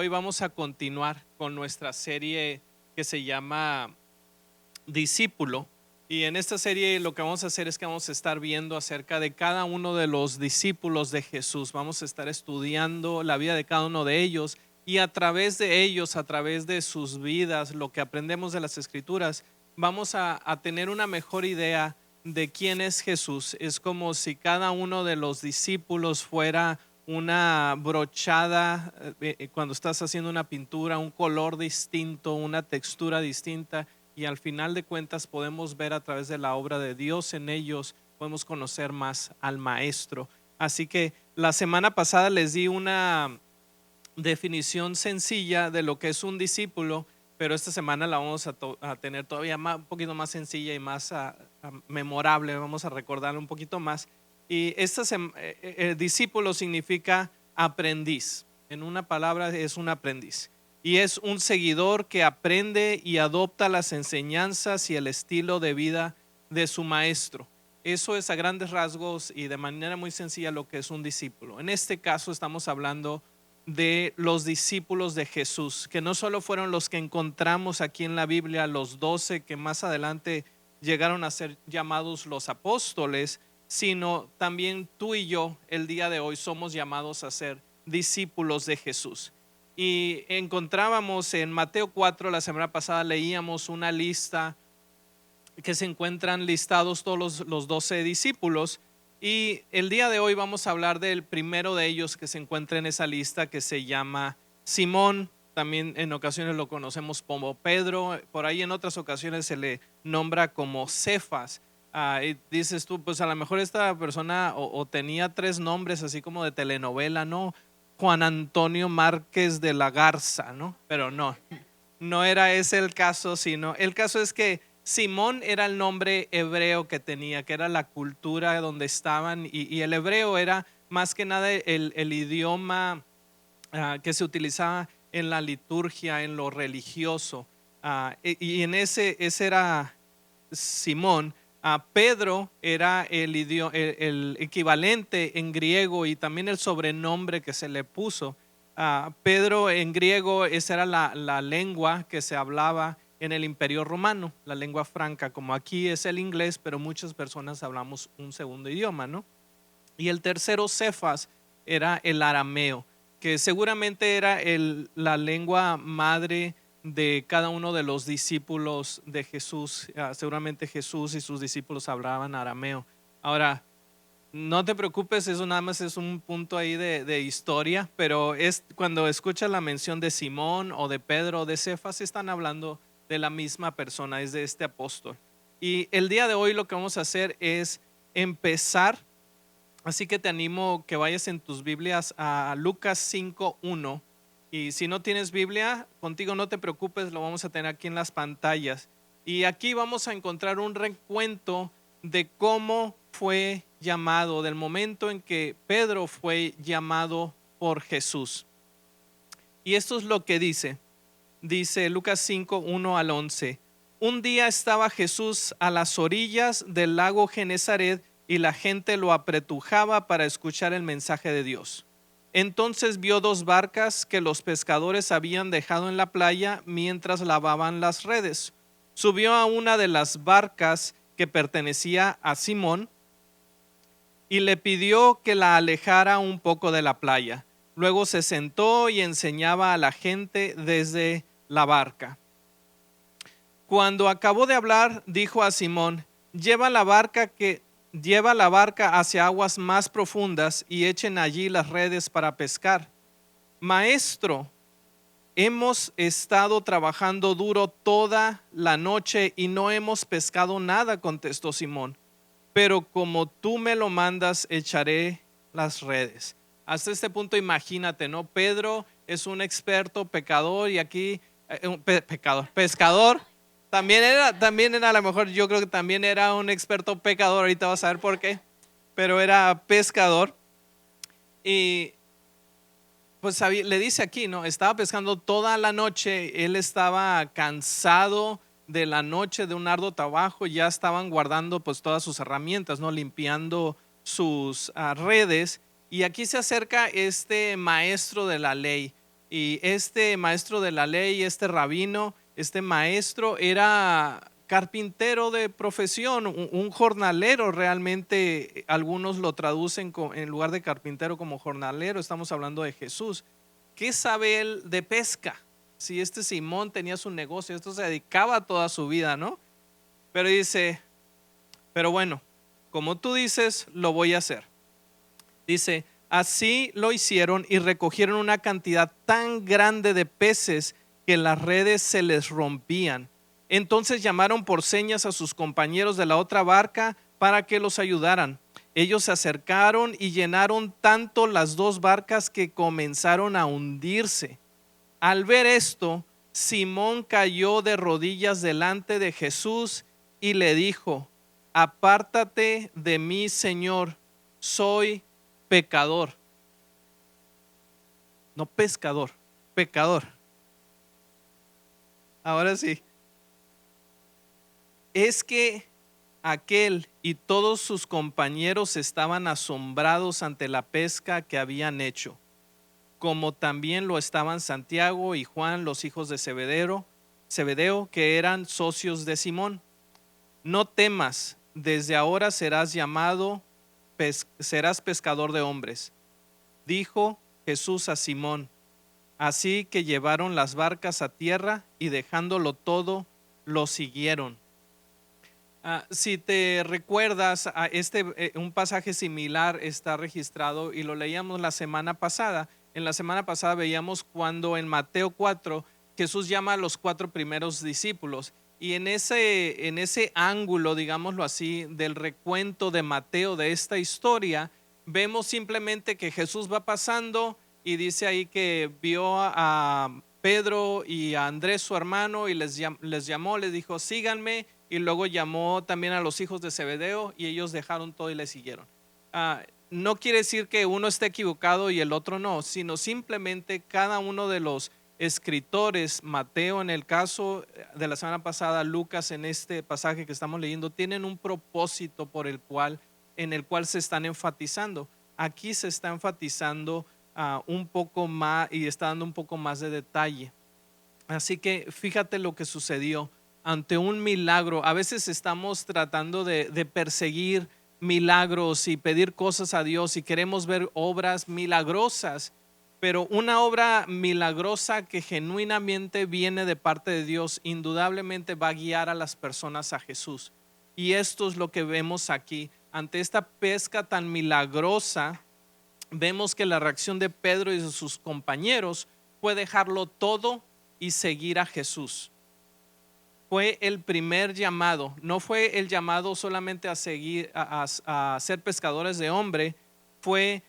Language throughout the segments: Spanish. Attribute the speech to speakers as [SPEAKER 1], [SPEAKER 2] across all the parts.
[SPEAKER 1] hoy vamos a continuar con nuestra serie que se llama Discípulo. Y en esta serie lo que vamos a hacer es que vamos a estar viendo acerca de cada uno de los discípulos de Jesús. Vamos a estar estudiando la vida de cada uno de ellos y a través de ellos, a través de sus vidas, lo que aprendemos de las Escrituras, vamos a tener una mejor idea de quién es Jesús. Es como si cada uno de los discípulos fuera una brochada, cuando estás haciendo una pintura, un color distinto, una textura distinta, y al final de cuentas podemos ver a través de la obra de Dios en ellos, podemos conocer más al Maestro. Así que la semana pasada les di una definición sencilla de lo que es un discípulo, pero esta semana la vamos a tener todavía un poquito más sencilla y más memorable. Vamos a recordarla un poquito más. Y discípulo significa aprendiz. En una palabra es un aprendiz. Y es un seguidor que aprende y adopta las enseñanzas y el estilo de vida de su maestro. Eso es a grandes rasgos y de manera muy sencilla lo que es un discípulo. En este caso estamos hablando de los discípulos de Jesús, que no solo fueron los que encontramos aquí en la Biblia, los 12 que más adelante llegaron a ser llamados los apóstoles, sino también tú y yo el día de hoy somos llamados a ser discípulos de Jesús. Y encontrábamos en Mateo 4, la semana pasada leíamos una lista que se encuentran listados todos los 12 discípulos. Y el día de hoy vamos a hablar del primero de ellos que se encuentra en esa lista, que se llama Simón. También en ocasiones lo conocemos como Pedro, por ahí en otras ocasiones se le nombra como Cefas. Y dices tú, pues a lo mejor esta persona o tenía 3 nombres así como de telenovela, ¿no? Juan Antonio Márquez de la Garza, ¿no? Pero no era ese el caso, sino el caso es que Simón era el nombre hebreo que tenía, que era la cultura donde estaban, y el hebreo era más que nada el idioma que se utilizaba en la liturgia, en lo religioso, y en ese era Simón. Pedro era el equivalente en griego y también el sobrenombre que se le puso. Pedro en griego, esa era la lengua que se hablaba en el Imperio Romano, la lengua franca, como aquí es el inglés, pero muchas personas hablamos un segundo idioma, ¿no? Y el tercero, Cefas, era el arameo, que seguramente era la lengua madre de cada uno de los discípulos de Jesús. Seguramente Jesús y sus discípulos hablaban arameo. Ahora, no te preocupes, eso nada más es un punto ahí de historia, pero es cuando escuchas la mención de Simón o de Pedro o de Cefas, están hablando de la misma persona, es de este apóstol. Y el día de hoy lo que vamos a hacer es empezar, así que te animo que vayas en tus Biblias a Lucas 5:1. Y si no tienes Biblia, contigo no te preocupes, lo vamos a tener aquí en las pantallas. Y aquí vamos a encontrar un recuento de cómo fue llamado, del momento en que Pedro fue llamado por Jesús. Y esto es lo que dice Lucas 5:1 al 11. Un día estaba Jesús a las orillas del lago Genezaret y la gente lo apretujaba para escuchar el mensaje de Dios. Entonces vio 2 barcas que los pescadores habían dejado en la playa mientras lavaban las redes. Subió a una de las barcas que pertenecía a Simón y le pidió que la alejara un poco de la playa. Luego se sentó y enseñaba a la gente desde la barca. Cuando acabó de hablar, dijo a Simón: lleva la barca hacia aguas más profundas y echen allí las redes para pescar. Maestro, hemos estado trabajando duro toda la noche y no hemos pescado nada, contestó Simón. Pero como tú me lo mandas, echaré las redes. Hasta este punto imagínate, ¿no? Pedro es un experto pecador y aquí pescador. También era a lo mejor, yo creo que también era un experto pecador, ahorita vas a ver por qué, pero era pescador. Y pues le dice aquí, ¿no? Estaba pescando toda la noche, él estaba cansado de la noche, de un arduo trabajo, ya estaban guardando pues todas sus herramientas, ¿no? Limpiando sus redes. Y aquí se acerca este maestro de la ley Y este maestro de la ley, este rabino, este maestro era carpintero de profesión, un jornalero realmente. Algunos lo traducen en lugar de carpintero como jornalero. Estamos hablando de Jesús. ¿Qué sabe él de pesca? Si este Simón tenía su negocio, esto se dedicaba toda su vida, ¿no? Pero dice, pero bueno, como tú dices, lo voy a hacer. Dice, así lo hicieron y recogieron una cantidad tan grande de peces que las redes se les rompían. Entonces llamaron por señas a sus compañeros de la otra barca para que los ayudaran. Ellos se acercaron y llenaron tanto las dos barcas que comenzaron a hundirse. Al ver esto, Simón cayó de rodillas delante de Jesús y le dijo, apártate de mí, Señor, soy pecador. No pescador, pecador. Ahora sí, es que aquel y todos sus compañeros estaban asombrados ante la pesca que habían hecho, como también lo estaban Santiago y Juan, los hijos de Zebedeo, que eran socios de Simón. No temas, desde ahora serás pescador de hombres, dijo Jesús a Simón. Así que llevaron las barcas a tierra y dejándolo todo, lo siguieron. Si te recuerdas, un pasaje similar está registrado y lo leíamos la semana pasada. En la semana pasada veíamos cuando en Mateo 4 Jesús llama a los 4 primeros discípulos, y en ese ángulo, digámoslo así, del recuento de Mateo de esta historia, vemos simplemente que Jesús va pasando y dice ahí que vio a Pedro y a Andrés su hermano y les llamó, les dijo síganme, y luego llamó también a los hijos de Zebedeo y ellos dejaron todo y le siguieron. No quiere decir que uno esté equivocado y el otro no, sino simplemente cada uno de los escritores, Mateo en el caso de la semana pasada, Lucas en este pasaje que estamos leyendo, tienen un propósito en el cual se están enfatizando. Aquí se está enfatizando un poco más y está dando un poco más de detalle. Así que fíjate lo que sucedió ante un milagro. A veces estamos tratando de perseguir milagros y pedir cosas a Dios y queremos ver obras milagrosas, pero una obra milagrosa que genuinamente viene de parte de Dios indudablemente va a guiar a las personas a Jesús. Y esto es lo que vemos aquí. Ante esta pesca tan milagrosa, vemos que la reacción de Pedro y de sus compañeros fue dejarlo todo y seguir a Jesús. Fue el primer llamado, no fue el llamado solamente a seguir, a ser pescadores de hombre. Fue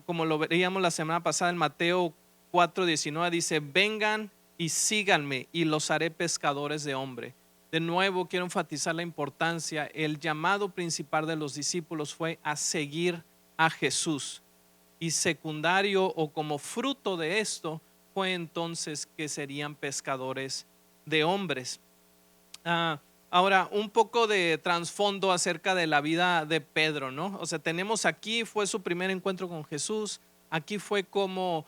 [SPEAKER 1] como lo veríamos la semana pasada en Mateo 4:19, dice, vengan y síganme y los haré pescadores de hombre. De nuevo quiero enfatizar la importancia. El llamado principal de los discípulos fue a seguir a Jesús, y secundario o como fruto de esto fue entonces que serían pescadores de hombres. Ahora, un poco de trasfondo acerca de la vida de Pedro, ¿no? O sea, tenemos aquí, fue su primer encuentro con Jesús, aquí fue como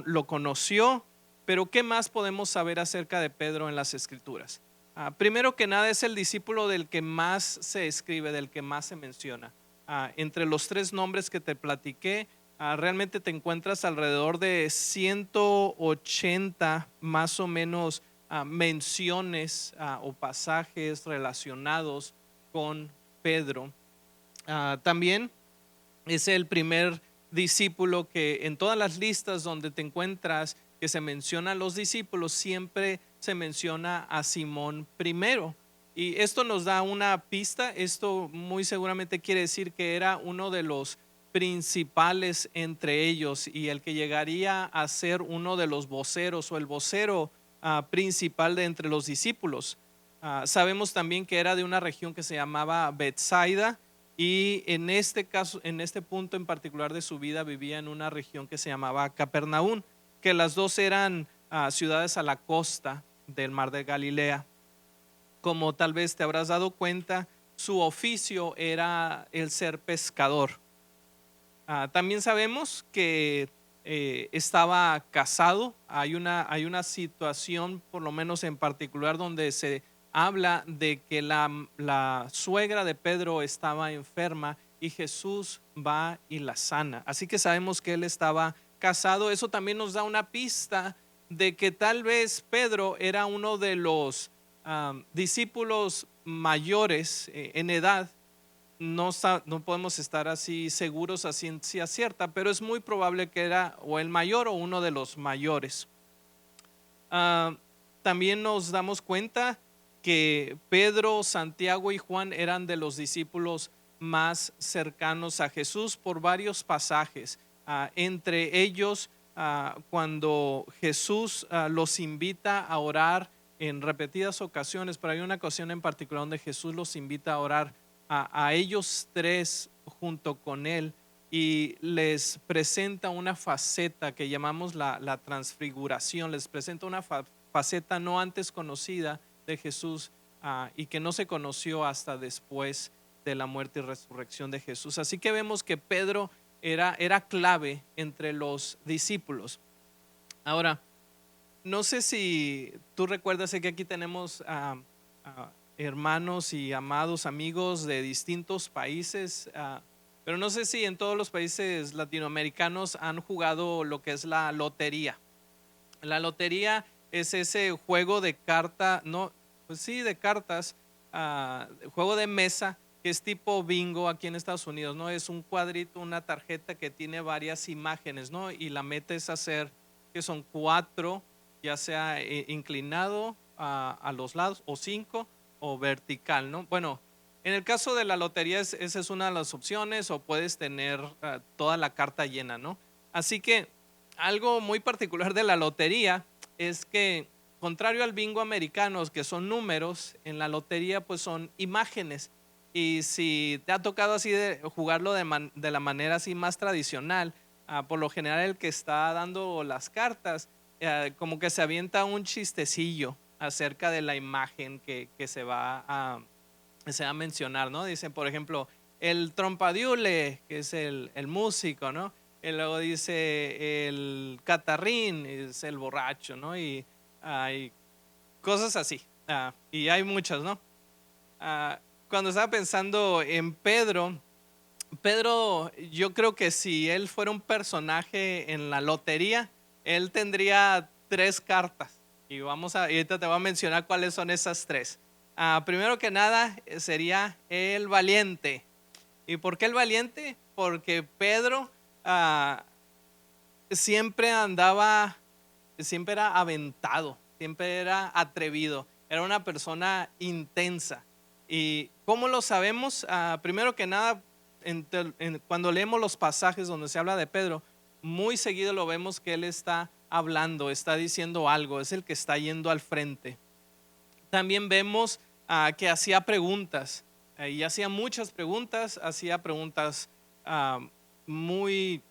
[SPEAKER 1] lo conoció, pero ¿qué más podemos saber acerca de Pedro en las Escrituras? Primero que nada, es el discípulo del que más se escribe, del que más se menciona. Entre los 3 nombres que te platiqué, realmente te encuentras alrededor de 180 más o menos menciones o pasajes relacionados con Pedro. También es el primer discípulo que en todas las listas donde te encuentras que se menciona a los discípulos, siempre se menciona a Simón primero. Y esto nos da una pista. Esto muy seguramente quiere decir que era uno de los principales entre ellos y el que llegaría a ser uno de los voceros o el vocero principal de entre los discípulos. Sabemos también que era de una región que se llamaba Betsaida, y en este caso, en este punto en particular de su vida, vivía en una región que se llamaba Capernaum, que las dos eran ciudades a la costa del mar de Galilea. Como tal vez te habrás dado cuenta, su oficio era el ser pescador. También sabemos que estaba casado. Hay una situación, por lo menos en particular, donde se habla de que la suegra de Pedro estaba enferma y Jesús va y la sana. Así que sabemos que él estaba casado. Eso también nos da una pista de que tal vez Pedro era uno de los discípulos mayores en edad. No podemos estar así seguros a ciencia cierta, pero es muy probable que era o el mayor o uno de los mayores. Ah, También nos damos cuenta que Pedro, Santiago y Juan eran de los discípulos más cercanos a Jesús por varios pasajes. Entre ellos, cuando Jesús los invita a orar en repetidas ocasiones, pero hay una ocasión en particular donde Jesús los invita a orar a ellos tres junto con él y les presenta una faceta que llamamos la transfiguración, les presenta una faceta no antes conocida de Jesús y que no se conoció hasta después de la muerte y resurrección de Jesús. Así que vemos que Pedro era clave entre los discípulos. Ahora, no sé si tú recuerdas que aquí tenemos hermanos y amados amigos de distintos países, pero no sé si en todos los países latinoamericanos han jugado lo que es la lotería. La lotería es ese juego de carta, no, pues sí, de cartas, juego de mesa que es tipo bingo aquí en Estados Unidos, ¿no? Es un cuadrito, una tarjeta que tiene varias imágenes, ¿no? Y la meta es hacer que son cuatro, ya sea inclinado a los lados, o cinco, o vertical, ¿no? Bueno, en el caso de la lotería, esa es una de las opciones, o puedes tener toda la carta llena, ¿no? Así que algo muy particular de la lotería es que, contrario al bingo americano, que son números, en la lotería pues son imágenes. Y si te ha tocado así de jugarlo de la manera así más tradicional, por lo general el que está dando las cartas, como que se avienta un chistecillo acerca de la imagen que se va a mencionar, ¿no? Dicen, por ejemplo, el trompadiule, que es el músico, ¿no? Y luego dice el catarrín, es el borracho, ¿no? Y hay cosas así. Y hay muchas, ¿no? Cuando estaba pensando en Pedro, yo creo que si él fuera un personaje en la lotería, él tendría tres cartas. Y ahorita te voy a mencionar cuáles son esas tres. Primero que nada sería el valiente. ¿Y por qué el valiente? Porque Pedro siempre siempre era aventado, siempre era atrevido, era una persona intensa. ¿Y cómo lo sabemos? Primero que nada, cuando leemos los pasajes donde se habla de Pedro, muy seguido lo vemos que él está hablando, está diciendo algo, es el que está yendo al frente. También vemos que hacía preguntas, y hacía muchas preguntas, hacía preguntas muy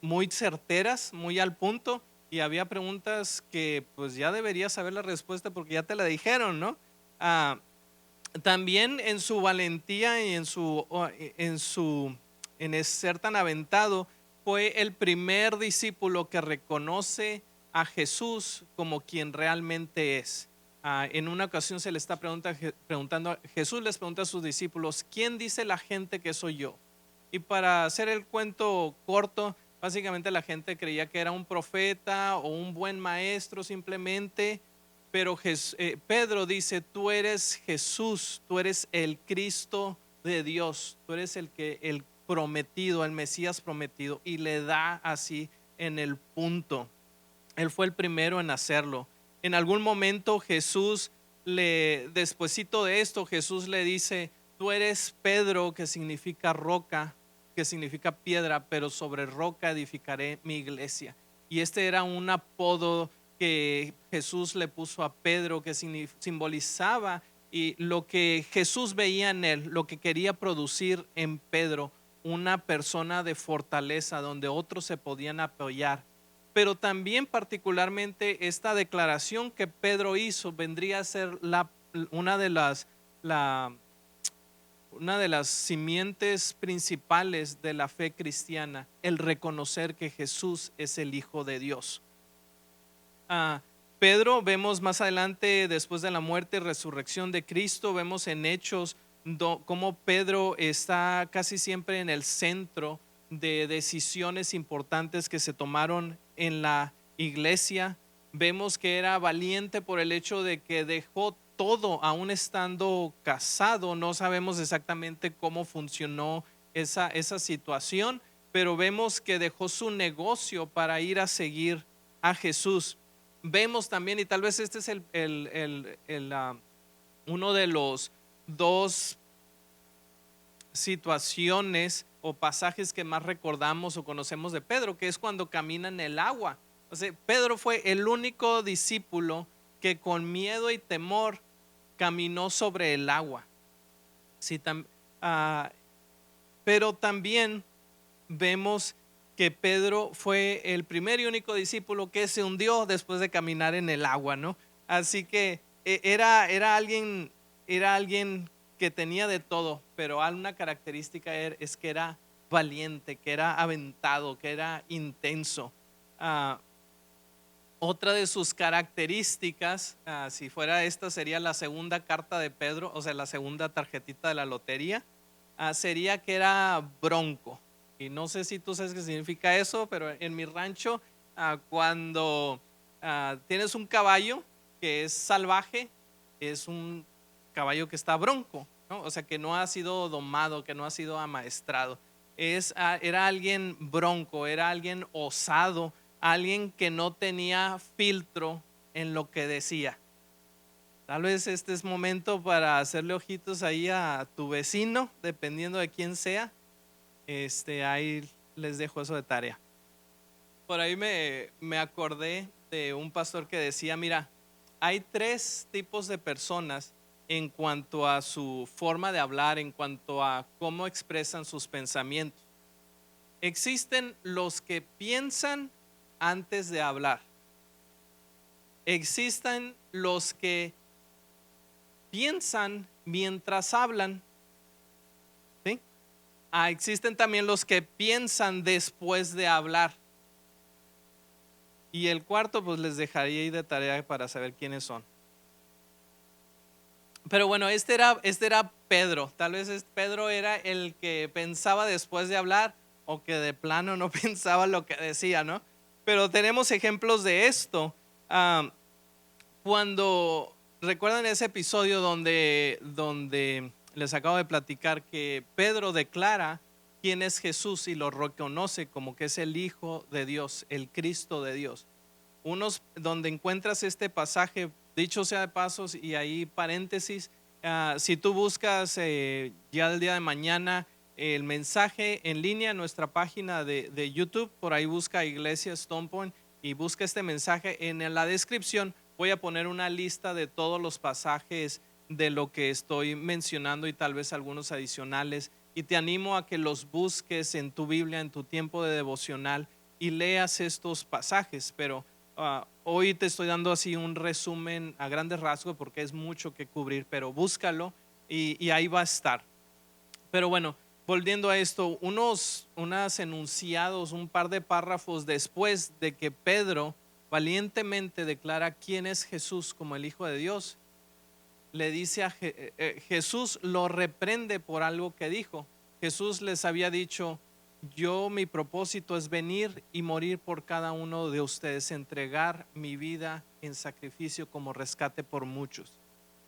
[SPEAKER 1] muy certeras, muy al punto, y había preguntas que pues ya deberías saber la respuesta porque ya te la dijeron, ¿no? También en su valentía y en ser tan aventado, fue el primer discípulo que reconoce a Jesús como quien realmente es. En una ocasión se le está preguntando, Jesús les pregunta a sus discípulos, ¿quién dice la gente que soy yo? Y para hacer el cuento corto, básicamente la gente creía que era un profeta o un buen maestro simplemente, pero Pedro dice, tú eres Jesús, tú eres el Cristo de Dios, tú eres el prometido, el Mesías prometido, y le da así en el punto. Él fue el primero en hacerlo. En algún momento despuesito de esto, Jesús le dice, tú eres Pedro, que significa roca, que significa piedra, pero sobre roca edificaré mi iglesia. Y este era un apodo que Jesús le puso a Pedro, que simbolizaba y lo que Jesús veía en él, lo que quería producir en Pedro, una persona de fortaleza donde otros se podían apoyar. Pero también particularmente esta declaración que Pedro hizo vendría a ser una de las una de las simientes principales de la fe cristiana, el reconocer que Jesús es el Hijo de Dios. Pedro, vemos más adelante, después de la muerte y resurrección de Cristo, vemos en Hechos cómo Pedro está casi siempre en el centro de decisiones importantes que se tomaron en la iglesia. Vemos que era valiente por el hecho de que dejó todo, aún estando casado. No sabemos exactamente cómo funcionó esa situación, pero vemos que dejó su negocio para ir a seguir a Jesús. Vemos también, y tal vez este es uno de los dos situaciones o pasajes que más recordamos o conocemos de Pedro, que es cuando camina en el agua. O sea, Pedro fue el único discípulo que con miedo y temor caminó sobre el agua. Sí, pero también vemos que Pedro fue el primer y único discípulo que se hundió después de caminar en el agua, ¿no? Así que era alguien que tenía de todo, pero una característica es que era valiente, que era aventado, que era intenso. Otra de sus características, si fuera esta, sería la segunda carta de Pedro, o sea, la segunda tarjetita de la lotería, sería que era bronco. Y no sé si tú sabes qué significa eso, pero en mi rancho, cuando tienes un caballo que es salvaje, es un caballo que está bronco, ¿no? O sea, que no ha sido domado, que no ha sido amaestrado. Era alguien bronco, era alguien osado, alguien que no tenía filtro en lo que decía. Tal vez este es momento para hacerle ojitos ahí a tu vecino, dependiendo de quién sea. Ahí les dejo eso de tarea. Por ahí me acordé de un pastor que decía, mira, hay tres tipos de personas en cuanto a su forma de hablar, en cuanto a cómo expresan sus pensamientos. Existen los que piensan antes de hablar. Existen los que piensan mientras hablan. ¿Sí? Existen también los que piensan después de hablar. Y el cuarto, pues les dejaría ahí de tarea para saber quiénes son. Pero bueno, este era Pedro. Tal vez Pedro era el que pensaba después de hablar o que de plano no pensaba lo que decía, ¿no? Pero tenemos ejemplos de esto. Cuando recuerdan ese episodio donde les acabo de platicar que Pedro declara quién es Jesús y lo reconoce como que es el Hijo de Dios, el Cristo de Dios. Donde encuentras este pasaje, dicho sea de pasos, y ahí paréntesis, si tú buscas ya el día de mañana el mensaje en línea en nuestra página de YouTube, por ahí busca Iglesia Stone Point y busca este mensaje. En la descripción voy a poner una lista de todos los pasajes de lo que estoy mencionando y tal vez algunos adicionales, y te animo a que los busques en tu Biblia, en tu tiempo de devocional, y leas estos pasajes. Pero hoy te estoy dando así un resumen a grandes rasgos porque es mucho que cubrir, pero búscalo y ahí va a estar. Pero bueno, volviendo a esto, unos enunciados, un par de párrafos después de que Pedro valientemente declara quién es Jesús como el Hijo de Dios, le dice a Jesús, lo reprende por algo que dijo. Jesús les había dicho, mi propósito es venir y morir por cada uno de ustedes, entregar mi vida en sacrificio como rescate por muchos.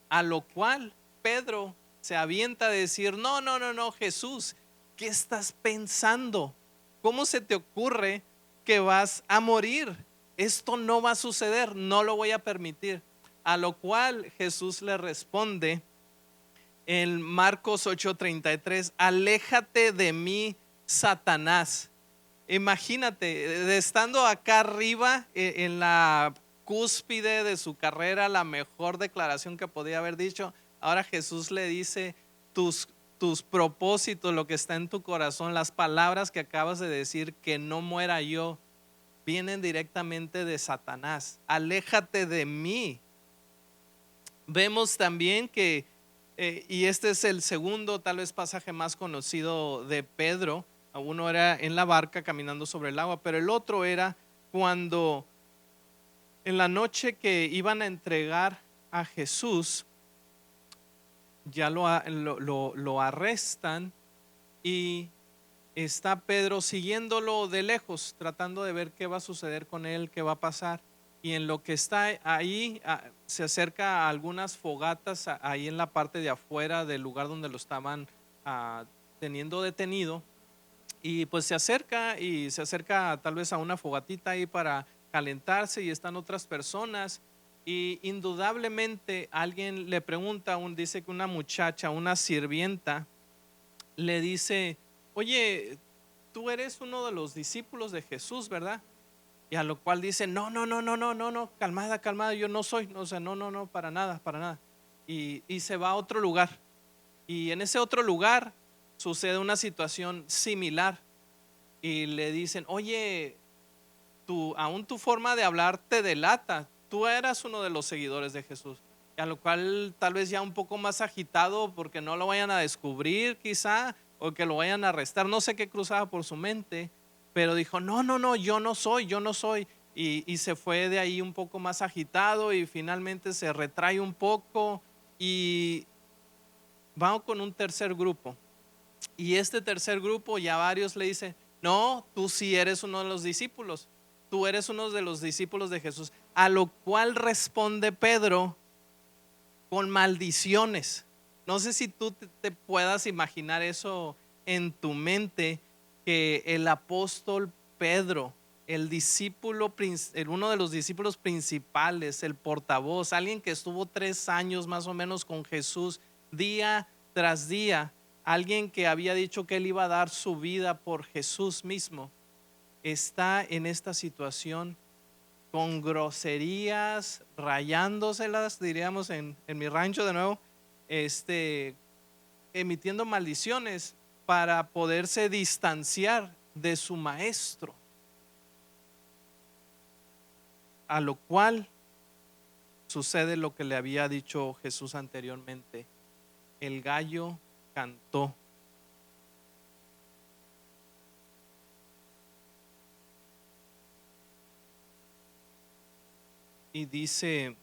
[SPEAKER 1] A lo cual Pedro se avienta a decir, no, Jesús, ¿qué estás pensando? ¿Cómo se te ocurre que vas a morir? Esto no va a suceder, no lo voy a permitir. A lo cual Jesús le responde en Marcos 8:33, aléjate de mí, Satanás. Imagínate, estando acá arriba en la cúspide de su carrera, la mejor declaración que podía haber dicho, ahora Jesús le dice tus propósitos, lo que está en tu corazón, las palabras que acabas de decir, que no muera yo, vienen directamente de Satanás. Aléjate de mí. Vemos también que Y este es el segundo, tal vez, pasaje más conocido de Pedro. Uno era en la barca caminando sobre el agua, pero el otro era cuando en la noche que iban a entregar a Jesús, ya lo arrestan y está Pedro siguiéndolo de lejos, tratando de ver qué va a suceder con él, qué va a pasar. Y en lo que está ahí, se acerca a algunas fogatas ahí en la parte de afuera del lugar donde lo estaban ah, teniendo detenido. Y pues se acerca tal vez a una fogatita ahí para calentarse y están otras personas. Y indudablemente alguien le pregunta, dice que una muchacha, una sirvienta, le dice, oye, tú eres uno de los discípulos de Jesús, ¿verdad? Y a lo cual dice, no, no, no, no, no, no, no, calmada, calmada, yo no soy, o sea, no, no, no, para nada, para nada. Y se va a otro lugar. Y en ese otro lugar sucede una situación similar y le dicen, oye, aún tu forma de hablar te delata, tú eras uno de los seguidores de Jesús. Y a lo cual tal vez ya un poco más agitado porque no lo vayan a descubrir quizá o que lo vayan a arrestar, no sé qué cruzaba por su mente, pero dijo, no, no, no, yo no soy, yo no soy. Y se fue de ahí un poco más agitado y finalmente se retrae un poco y vamos con un tercer grupo. Y este tercer grupo ya varios le dicen, no, tú sí eres uno de los discípulos, tú eres uno de los discípulos de Jesús. A lo cual responde Pedro con maldiciones. No sé si tú te puedas imaginar eso en tu mente, que el apóstol Pedro, el discípulo, uno de los discípulos principales, el portavoz, alguien que estuvo 3 años más o menos con Jesús día tras día, alguien que había dicho que él iba a dar su vida por Jesús mismo, está en esta situación con groserías, rayándoselas, diríamos en mi rancho de nuevo, emitiendo maldiciones para poderse distanciar de su maestro. A lo cual sucede lo que le había dicho Jesús anteriormente. El gallo cantó. Y dice,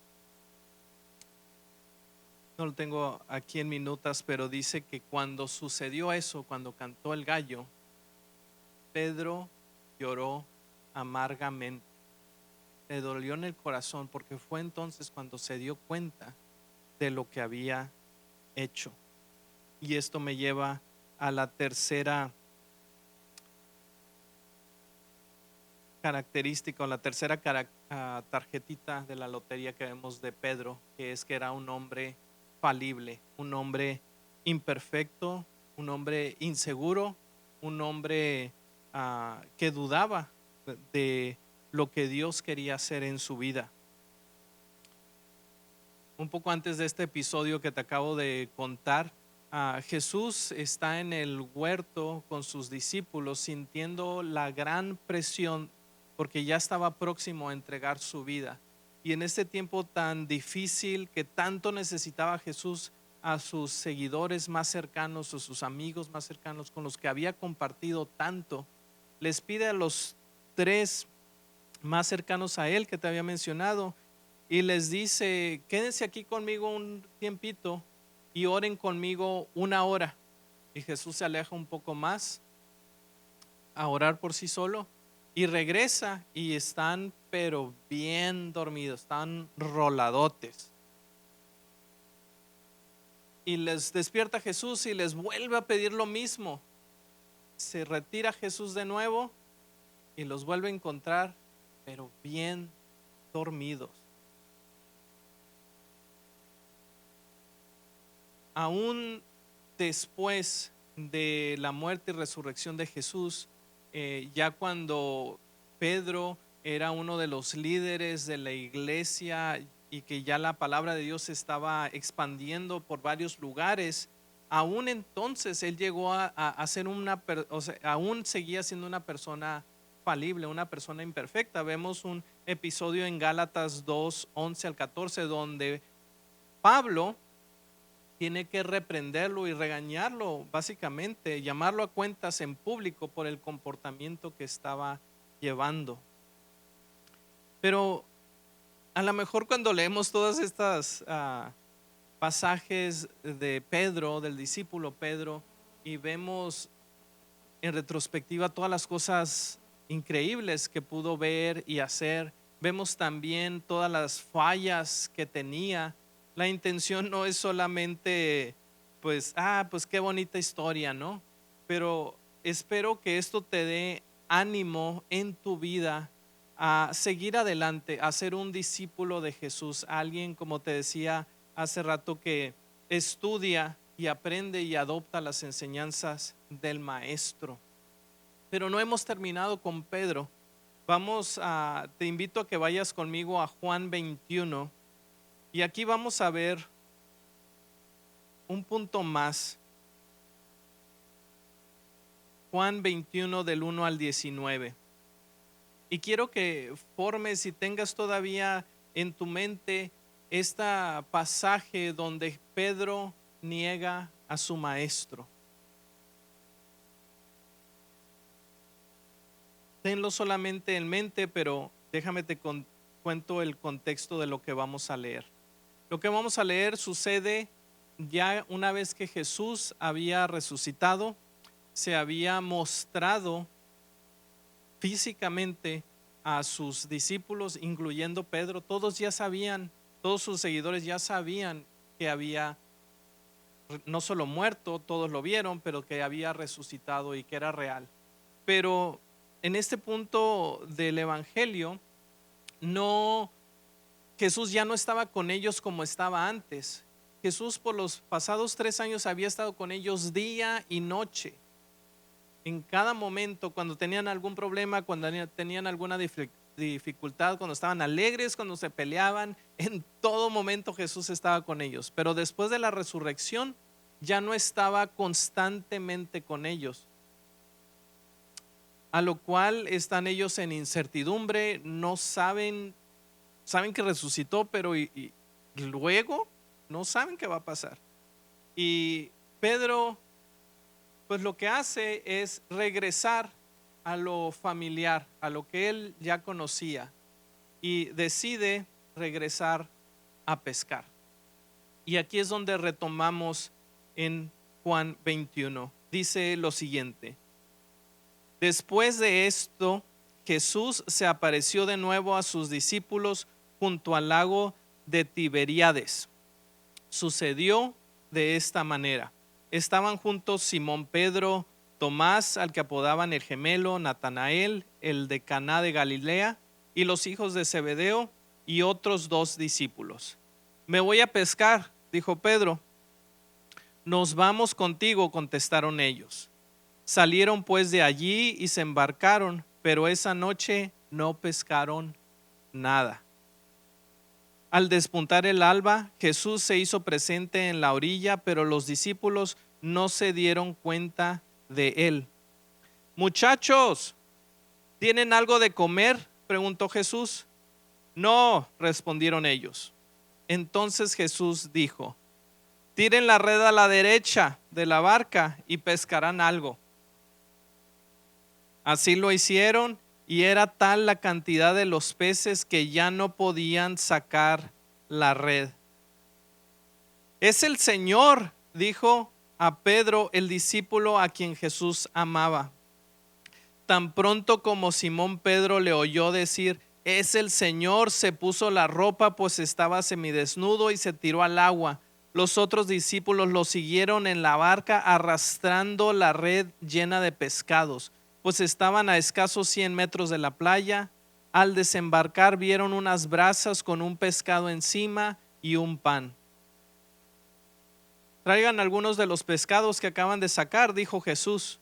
[SPEAKER 1] no lo tengo aquí en mis notas, pero dice que cuando sucedió eso, cuando cantó el gallo, Pedro lloró amargamente. Le dolió en el corazón porque fue entonces cuando se dio cuenta de lo que había hecho. Y esto me lleva a la tercera característica o la tercera tarjetita de la lotería que vemos de Pedro, que es que era un hombre falible, un hombre imperfecto, un hombre inseguro, un hombre que dudaba de lo que Dios quería hacer en su vida. Un poco antes de este episodio que te acabo de contar, Jesús está en el huerto con sus discípulos sintiendo la gran presión porque ya estaba próximo a entregar su vida. Y en este tiempo tan difícil que tanto necesitaba Jesús a sus seguidores más cercanos, a sus amigos más cercanos con los que había compartido tanto, les pide a los tres más cercanos a él que te había mencionado y les dice, quédense aquí conmigo un tiempito y oren conmigo 1 hora. Y Jesús se aleja un poco más a orar por sí solo y regresa y están pero bien dormidos, están roladotes. Y les despierta Jesús y les vuelve a pedir lo mismo. Se retira Jesús de nuevo y los vuelve a encontrar pero bien dormidos. Aún después de la muerte y resurrección de Jesús, ya cuando Pedro era uno de los líderes de la iglesia y que ya la palabra de Dios se estaba expandiendo por varios lugares, aún entonces él llegó a ser o sea, aún seguía siendo una persona falible, una persona imperfecta. Vemos un episodio en Gálatas 2:11 al 14 donde Pablo tiene que reprenderlo y regañarlo, básicamente, llamarlo a cuentas en público por el comportamiento que estaba llevando. Pero a lo mejor cuando leemos todas estas pasajes de Pedro, del discípulo Pedro, y vemos en retrospectiva todas las cosas increíbles que pudo ver y hacer, vemos también todas las fallas que tenía. La intención no es solamente, pues qué bonita historia, ¿no? Pero espero que esto te dé ánimo en tu vida a seguir adelante, a ser un discípulo de Jesús, alguien, como te decía hace rato, que estudia y aprende y adopta las enseñanzas del maestro. Pero no hemos terminado con Pedro. Te invito a que vayas conmigo a Juan 21 y aquí vamos a ver un punto más. Juan 21 del 1 al 19. Y quiero que formes y tengas todavía en tu mente este pasaje donde Pedro niega a su maestro. Tenlo solamente en mente, pero déjame te cuento el contexto de lo que vamos a leer. Lo que vamos a leer sucede ya una vez que Jesús había resucitado, se había mostrado físicamente a sus discípulos, incluyendo Pedro. Todos ya sabían, todos sus seguidores ya sabían que había no solo muerto, todos lo vieron, pero que había resucitado y que era real. Pero en este punto del evangelio, Jesús ya no estaba con ellos como estaba antes. Jesús por los pasados 3 años había estado con ellos día y noche. En cada momento, cuando tenían algún problema, cuando tenían alguna dificultad, cuando estaban alegres, cuando se peleaban, en todo momento Jesús estaba con ellos. Pero después de la resurrección, ya no estaba constantemente con ellos. A lo cual están ellos en incertidumbre, no saben que resucitó, pero y luego no saben qué va a pasar. Y Pedro, pues lo que hace es regresar a lo familiar, a lo que él ya conocía, y decide regresar a pescar. Y aquí es donde retomamos en Juan 21. Dice lo siguiente: después de esto, Jesús se apareció de nuevo a sus discípulos junto al lago de Tiberíades. Sucedió de esta manera: estaban juntos Simón Pedro, Tomás, al que apodaban el gemelo, Natanael, el de Caná de Galilea, y los hijos de Zebedeo, y otros 2 discípulos. Me voy a pescar, dijo Pedro. Nos vamos contigo, contestaron ellos. Salieron pues de allí y se embarcaron, pero esa noche no pescaron nada. Al despuntar el alba, Jesús se hizo presente en la orilla, pero los discípulos no se dieron cuenta de él. Muchachos, ¿tienen algo de comer?, preguntó Jesús. No, respondieron ellos. Entonces Jesús dijo: tiren la red a la derecha de la barca y pescarán algo. Así lo hicieron, y era tal la cantidad de los peces que ya no podían sacar la red. Es el Señor, dijo a Pedro, el discípulo a quien Jesús amaba. Tan pronto como Simón Pedro le oyó decir: es el Señor, se puso la ropa, pues estaba semidesnudo, y se tiró al agua. Los otros discípulos lo siguieron en la barca, arrastrando la red llena de pescados, pues estaban a escasos 100 metros de la playa. Al desembarcar vieron unas brasas con un pescado encima y un pan. Traigan algunos de los pescados que acaban de sacar, dijo Jesús.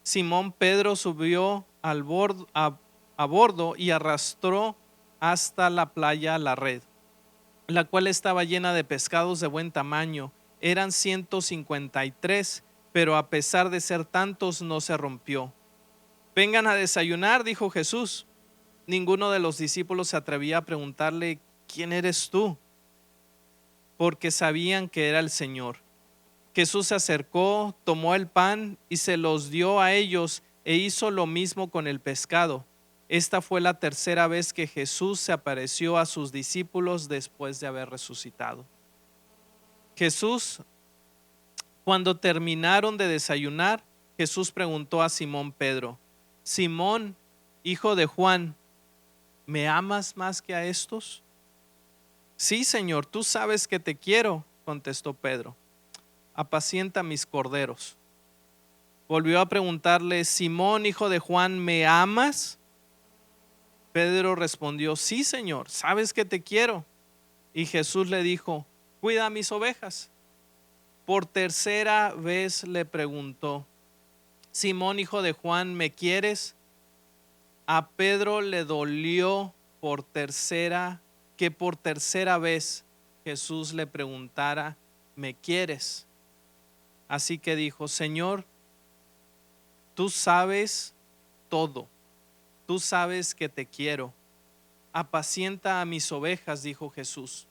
[SPEAKER 1] Simón Pedro subió a bordo y arrastró hasta la playa la red, la cual estaba llena de pescados de buen tamaño. Eran 153, pero a pesar de ser tantos no se rompió. Vengan a desayunar, dijo Jesús. Ninguno de los discípulos se atrevía a preguntarle: ¿quién eres tú?, porque sabían que era el Señor. Jesús se acercó, tomó el pan y se los dio a ellos e hizo lo mismo con el pescado. Esta fue la tercera vez que Jesús se apareció a sus discípulos después de haber resucitado. Jesús, cuando terminaron de desayunar, Jesús preguntó a Simón Pedro: Simón, hijo de Juan, ¿me amas más que a estos? Sí, Señor, tú sabes que te quiero, contestó Pedro. Apacienta mis corderos. Volvió a preguntarle: Simón, hijo de Juan, ¿me amas? Pedro respondió: sí, Señor, sabes que te quiero. Y Jesús le dijo: cuida mis ovejas. Por tercera vez le preguntó: Simón, hijo de Juan, ¿me quieres? A Pedro le dolió que por tercera vez Jesús le preguntara: ¿me quieres? Así que dijo: Señor, tú sabes todo, tú sabes que te quiero. Apacienta a mis ovejas, dijo Jesús.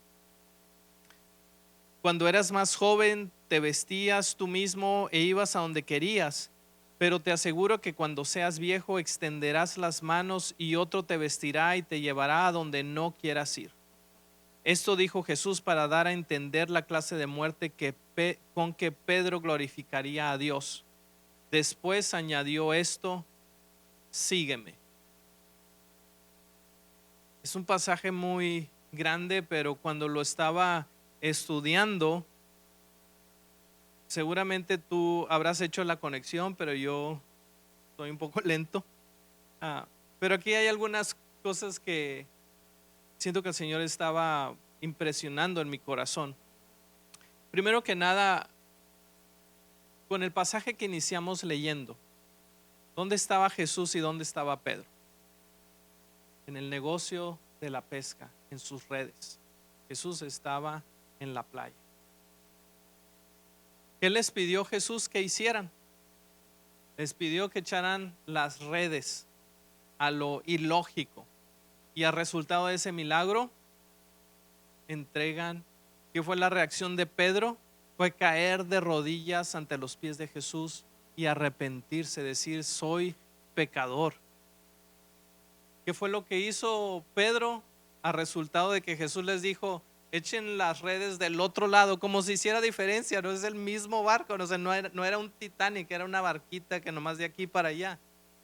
[SPEAKER 1] Cuando eras más joven, te vestías tú mismo e ibas a donde querías, pero te aseguro que cuando seas viejo extenderás las manos y otro te vestirá y te llevará a donde no quieras ir. Esto dijo Jesús para dar a entender la clase de muerte con que Pedro glorificaría a Dios. Después añadió esto: sígueme. Es un pasaje muy grande, pero cuando lo estaba estudiando, seguramente tú habrás hecho la conexión, pero yo estoy un poco lento. Pero aquí hay algunas cosas que siento que el Señor estaba impresionando en mi corazón. Primero que nada, con el pasaje que iniciamos leyendo, ¿dónde estaba Jesús y dónde estaba Pedro? En el negocio de la pesca, en sus redes. Jesús estaba en la playa. ¿Qué les pidió Jesús que hicieran? Les pidió que echaran las redes a lo ilógico. Y al resultado de ese milagro, entregan. ¿Qué fue la reacción de Pedro? Fue caer de rodillas ante los pies de Jesús y arrepentirse, decir: soy pecador. ¿Qué fue lo que hizo Pedro al resultado de que Jesús les dijo: echen las redes del otro lado? Como si hiciera diferencia, no es el mismo barco, no era un Titanic, era una barquita que nomás de aquí para allá.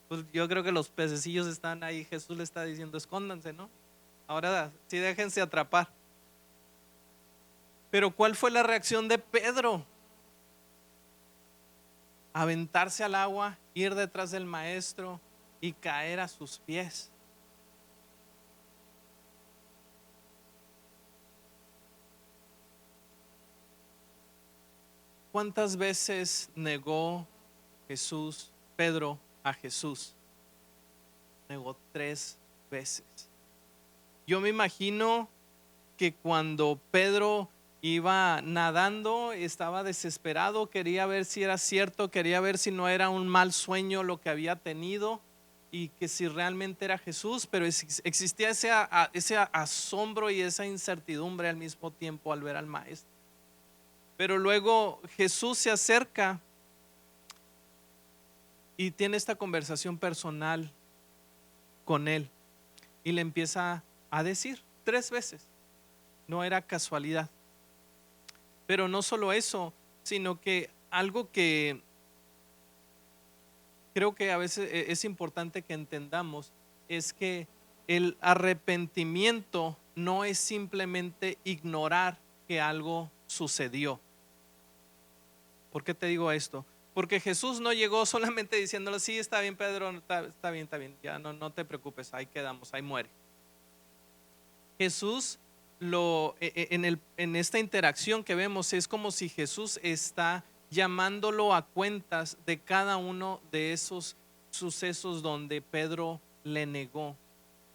[SPEAKER 1] Pues yo creo que los pececillos están ahí, Jesús le está diciendo: escóndanse, ¿no? Ahora sí, déjense atrapar. Pero ¿cuál fue la reacción de Pedro? Aventarse al agua, ir detrás del maestro y caer a sus pies. ¿Cuántas veces negó Pedro a Jesús? Negó 3 veces. Yo me imagino que cuando Pedro iba nadando, estaba desesperado, quería ver si era cierto, quería ver si no era un mal sueño lo que había tenido y que si realmente era Jesús, pero existía ese asombro y esa incertidumbre al mismo tiempo al ver al maestro. Pero luego Jesús se acerca y tiene esta conversación personal con él y le empieza a decir 3 veces. No era casualidad. Pero no solo eso, sino que algo que creo que a veces es importante que entendamos es que el arrepentimiento no es simplemente ignorar que algo sucedió. ¿Por qué te digo esto? Porque Jesús no llegó solamente diciéndole: sí, está bien, Pedro, está bien, ya no te preocupes, ahí quedamos, ahí muere. Jesús en esta interacción que vemos es como si Jesús está llamándolo a cuentas de cada uno de esos sucesos donde Pedro le negó.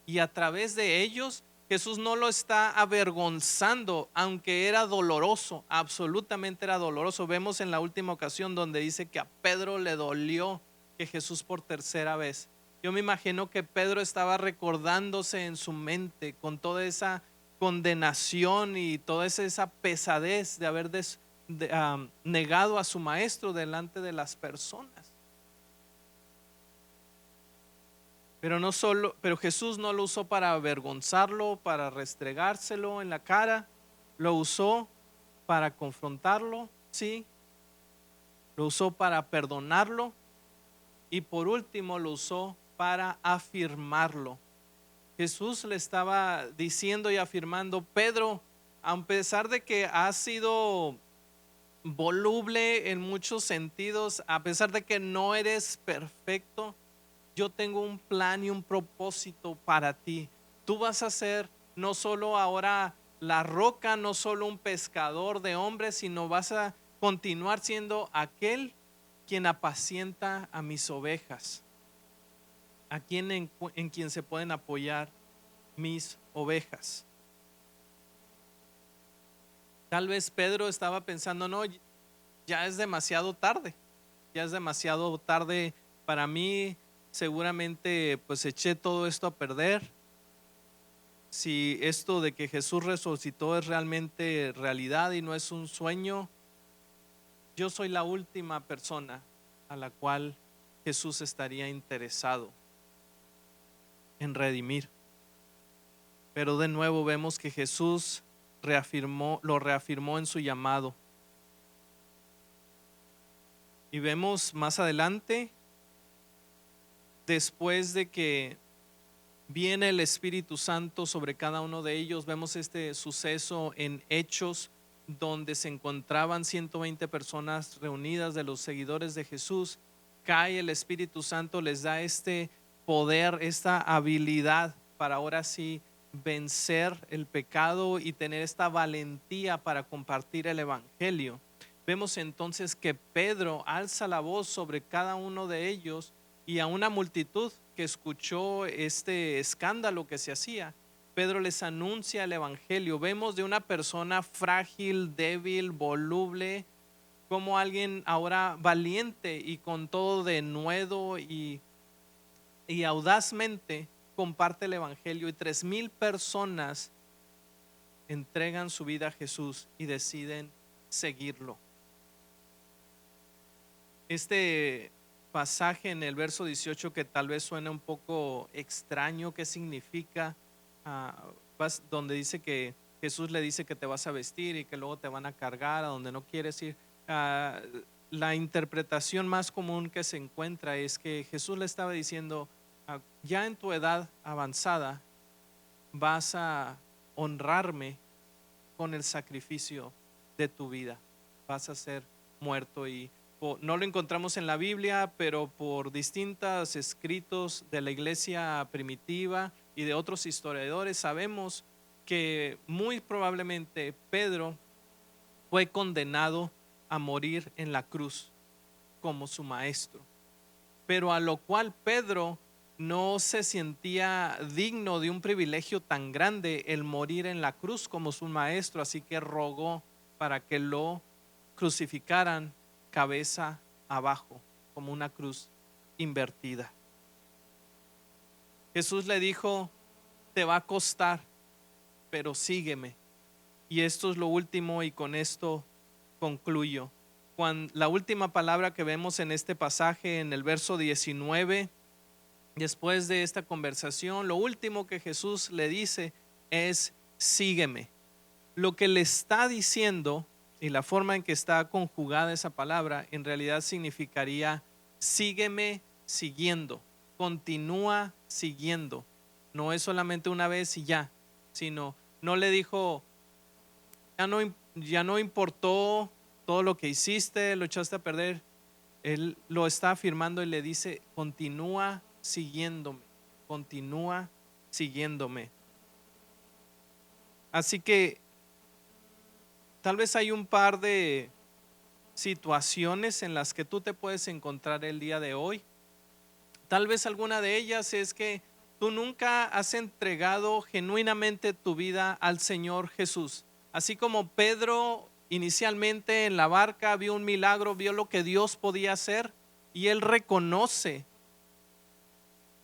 [SPEAKER 1] Y a través de ellos Jesús no lo está avergonzando, aunque era doloroso, absolutamente era doloroso. Vemos en la última ocasión donde dice que a Pedro le dolió que Jesús por tercera vez. Yo me imagino que Pedro estaba recordándose en su mente con toda esa condenación y toda esa pesadez de haber negado a su maestro delante de las personas. Pero Jesús no lo usó para avergonzarlo, para restregárselo en la cara, lo usó para confrontarlo, sí, lo usó para perdonarlo y por último lo usó para afirmarlo. Jesús le estaba diciendo y afirmando: Pedro, a pesar de que has sido voluble en muchos sentidos, a pesar de que no eres perfecto, yo tengo un plan y un propósito para ti. Tú vas a ser no solo ahora la roca, no solo un pescador de hombres, sino vas a continuar siendo aquel quien apacienta a mis ovejas, a quien en quien se pueden apoyar mis ovejas. Tal vez Pedro estaba pensando: no, ya es demasiado tarde, ya es demasiado tarde para mí, seguramente pues eché todo esto a perder. Si esto de que Jesús resucitó es realmente realidad y no es un sueño, yo soy la última persona a la cual Jesús estaría interesado en redimir. Pero de nuevo vemos que Jesús lo reafirmó en su llamado. Y vemos más adelante, después de que viene el Espíritu Santo sobre cada uno de ellos, vemos este suceso en Hechos, donde se encontraban 120 personas reunidas de los seguidores de Jesús. Cae el Espíritu Santo, les da este poder, esta habilidad para ahora sí vencer el pecado y tener esta valentía para compartir el evangelio. Vemos entonces que Pedro alza la voz sobre cada uno de ellos, y a una multitud que escuchó este escándalo que se hacía, Pedro les anuncia el evangelio. Vemos de una persona frágil, débil, voluble, como alguien ahora valiente y con todo denuedo y audazmente comparte el evangelio, y 3,000 personas entregan su vida a Jesús y deciden seguirlo. Este pasaje en el verso 18, que tal vez suena un poco extraño, ¿qué significa? Donde dice que Jesús le dice que te vas a vestir y que luego te van a cargar a donde no quieres ir. La interpretación más común que se encuentra es que Jesús le estaba diciendo: ya en tu edad avanzada vas a honrarme con el sacrificio de tu vida, vas a ser muerto. Y no lo encontramos en la Biblia, pero por distintos escritos de la iglesia primitiva y de otros historiadores sabemos que muy probablemente Pedro fue condenado a morir en la cruz como su maestro, pero a lo cual Pedro no se sentía digno de un privilegio tan grande, el morir en la cruz como su maestro, así que rogó para que lo crucificaran cabeza abajo, como una cruz invertida. Jesús le dijo: te va a costar, pero sígueme. Y esto es lo último, y con esto concluyo. La última palabra que vemos en este pasaje, en el verso 19, después de esta conversación, lo último que Jesús le dice es: sígueme. Lo que le está diciendo y la forma en que está conjugada esa palabra en realidad significaría: sígueme siguiendo, continúa siguiendo. No es solamente una vez y ya, sino no le dijo: ya no importó todo lo que hiciste, lo echaste a perder. Él lo está afirmando y le dice: continúa siguiéndome, continúa siguiéndome. Así que tal vez hay un par de situaciones en las que tú te puedes encontrar el día de hoy. Tal vez alguna de ellas es que tú nunca has entregado genuinamente tu vida al Señor Jesús. Así como Pedro inicialmente en la barca vio un milagro, vio lo que Dios podía hacer, y él reconoce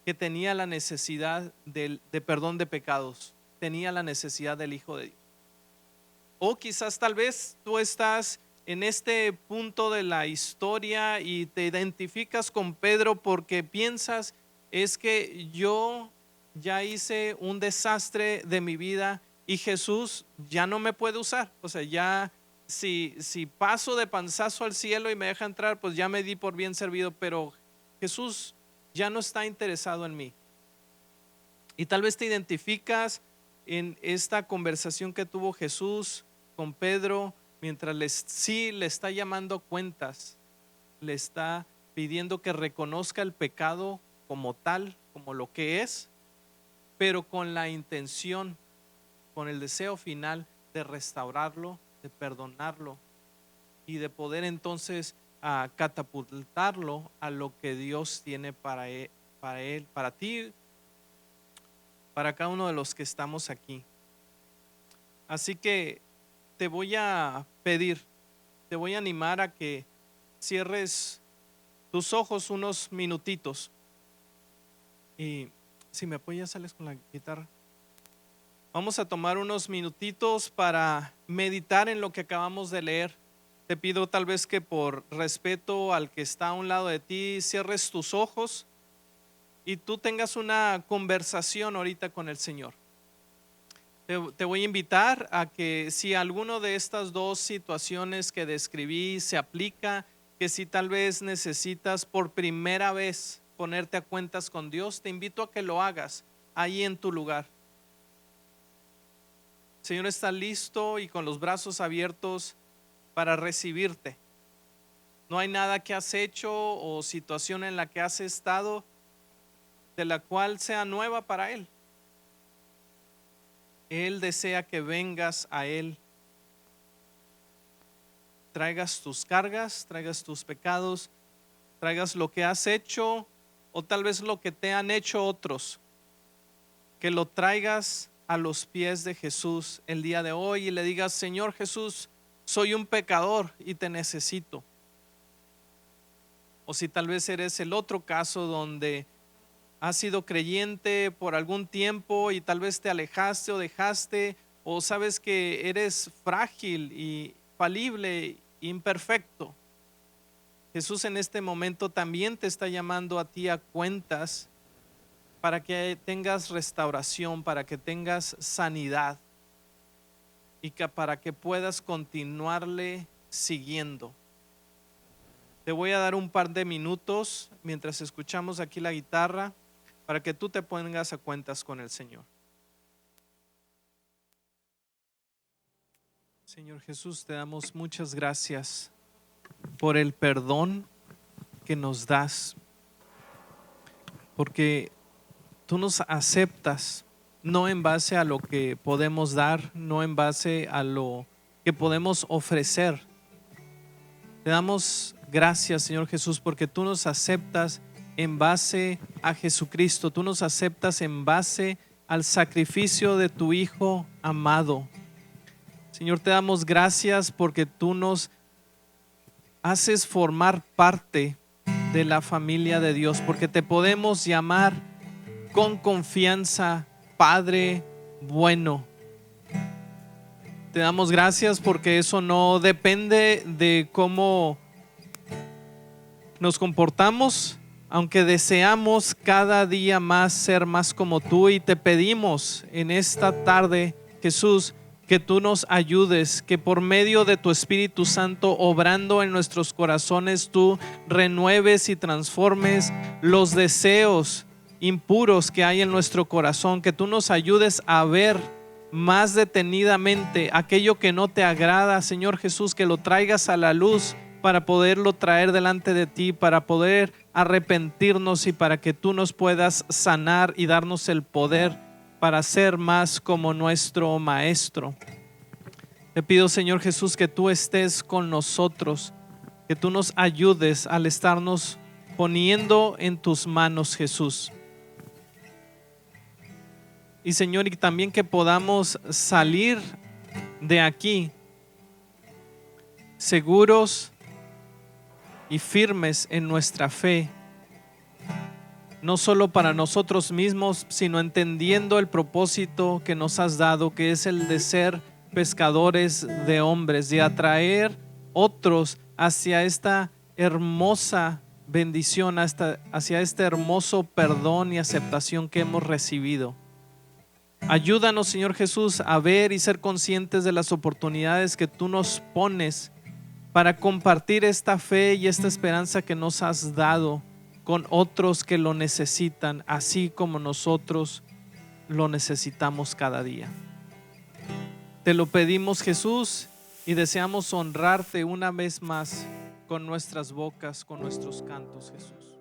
[SPEAKER 1] que tenía la necesidad de perdón de pecados. tenía la necesidad del Hijo de Dios. O quizás tal vez tú estás en este punto de la historia y te identificas con Pedro porque piensas, es que yo ya hice un desastre de mi vida y Jesús ya no me puede usar. O sea, ya si paso de panzazo al cielo y me deja entrar, pues ya me di por bien servido, pero Jesús ya no está interesado en mí. Y tal vez te identificas en esta conversación que tuvo Jesús con Pedro, mientras le está llamando cuentas, le está pidiendo que reconozca el pecado como tal, como lo que es, pero con la intención, con el deseo final de restaurarlo, de perdonarlo y de poder entonces catapultarlo a lo que Dios tiene para él, para ti, para cada uno de los que estamos aquí. Así que te voy a pedir, te voy a animar a que cierres tus ojos unos minutitos. Y si me apoyas, sales con la guitarra. Vamos a tomar unos minutitos para meditar en lo que acabamos de leer. Te pido tal vez que por respeto al que está a un lado de ti, cierres tus ojos y tú tengas una conversación ahorita con el Señor. Te voy a invitar a que si alguno de estas dos situaciones que describí se aplica, que si tal vez necesitas por primera vez ponerte a cuentas con Dios, te invito a que lo hagas ahí en tu lugar. El Señor está listo y con los brazos abiertos para recibirte. No hay nada que has hecho o situación en la que has estado de la cual sea nueva para Él. Él desea que vengas a Él, traigas tus cargas, traigas tus pecados, traigas lo que has hecho o tal vez lo que te han hecho otros, que lo traigas a los pies de Jesús el día de hoy y le digas: Señor Jesús, soy un pecador y te necesito. O si tal vez eres el otro caso donde has sido creyente por algún tiempo y tal vez te alejaste o dejaste, o sabes que eres frágil y falible, imperfecto. Jesús en este momento también te está llamando a ti a cuentas para que tengas restauración, para que tengas sanidad y para que puedas continuarle siguiendo. Te voy a dar un par de minutos mientras escuchamos aquí la guitarra para que tú te pongas a cuentas con el Señor. Señor Jesús, te damos muchas gracias por el perdón que nos das, porque tú nos aceptas no en base a lo que podemos dar, no en base a lo que podemos ofrecer. Te damos gracias, Señor Jesús, porque tú nos aceptas en base a Jesucristo. Tú nos aceptas en base al sacrificio de tu Hijo amado. Señor, te damos gracias porque tú nos haces formar parte de la familia de Dios, porque te podemos llamar con confianza Padre bueno. Te damos gracias porque eso no depende de cómo nos comportamos, aunque deseamos cada día más ser más como tú, y te pedimos en esta tarde, Jesús, que tú nos ayudes, que por medio de tu Espíritu Santo obrando en nuestros corazones, tú renueves y transformes los deseos impuros que hay en nuestro corazón, que tú nos ayudes a ver más detenidamente aquello que no te agrada, Señor Jesús, que lo traigas a la luz para poderlo traer delante de ti, para poder arrepentirnos y para que tú nos puedas sanar y darnos el poder para ser más como nuestro Maestro. Te pido, Señor Jesús, que tú estés con nosotros, que tú nos ayudes al estarnos poniendo en tus manos, Jesús. Y Señor, y también que podamos salir de aquí seguros y firmes en nuestra fe, no solo para nosotros mismos, sino entendiendo el propósito que nos has dado, que es el de ser pescadores de hombres, de atraer otros hacia esta hermosa bendición, hacia este hermoso perdón y aceptación que hemos recibido. Ayúdanos, Señor Jesús, a ver y ser conscientes de las oportunidades que tú nos pones para compartir esta fe y esta esperanza que nos has dado con otros que lo necesitan, así como nosotros lo necesitamos cada día. Te lo pedimos, Jesús, y deseamos honrarte una vez más con nuestras bocas, con nuestros cantos, Jesús.